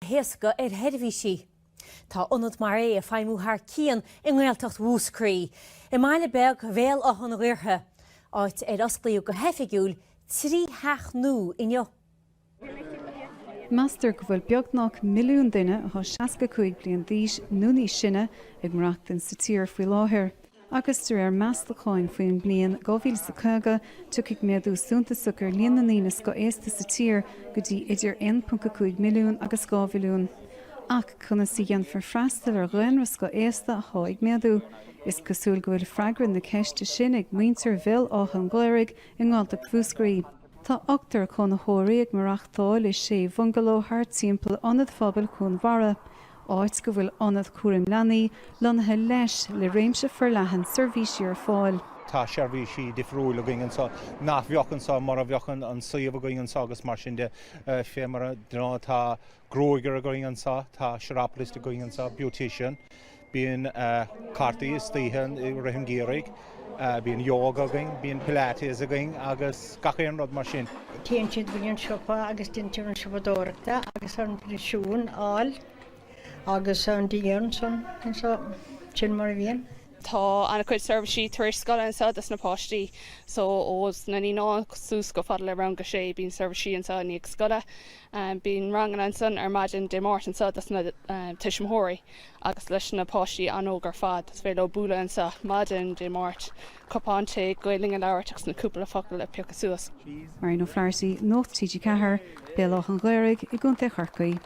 héasca hedhí. Tá onad mar é a feimú haar cían in ghilteacht wúscrí. I máile beg bhéal a hon ghirthe. Áit osclaíú go hefigiúil trí heach nú inniu. Meastar go bhfuil beagnach milliún duine a 65 bliain d'aois núní sinne ag mreachtain sa tír faoi Laoire. Agus tar meastlacháin faoin bliain 2020 tuigh méadú súntas gur líana nínas go éasta sa tír go dtí idir 1.5 milliún agus 2 milliún. Ach chuna sa dhéan for freastal ar ghainras go éasta a tháinig méadú. Is cosúil go bhfuil freagran na ceiste sin ag muintear bhil á an gléirigh i ngáilteach fúscrí. Tá ochtar chun na hóirí ag marachtáil is sé bungalow thart timpeall anad phobal chun mhara. Áit go bhfuil anad cuairim leanaí lonathe leis le réimse forleathan servísí ar fáil. Tá servísí difriúil a gingin sa nach bheochan sa mar a bheochan an suíomh a gingin sa agus mar sin de fé mar a tá gróigar a gingin sa, tá sharapalist a gingin sa, beautician, bíon cartaí is tíhan i rahim géiraigh. Bíon yoga going, bíon pilates a going, agus gachéan rud mar sin. Tíon siad bhíon siopa agus dintear an siobadóireachta agus an siún áil agus an díon son sin mar bhíon. Tá anna chuid servicí tar scoil an sadas na páistí, so os na ní ná sús go fada le ran go sé bín servicí an sa níag scoile, bín rangan an san ar maidin de mát an sadas na tiisiimthirí agus leis na páistí an ógar fad, s féile búla an sa maidin de mát copánte goiling an leirteachs na cúpla focail le peocha suas. Mar nó fleirsaí nócht Tithiochta, béalach an gléirigh i gúnta charcaí.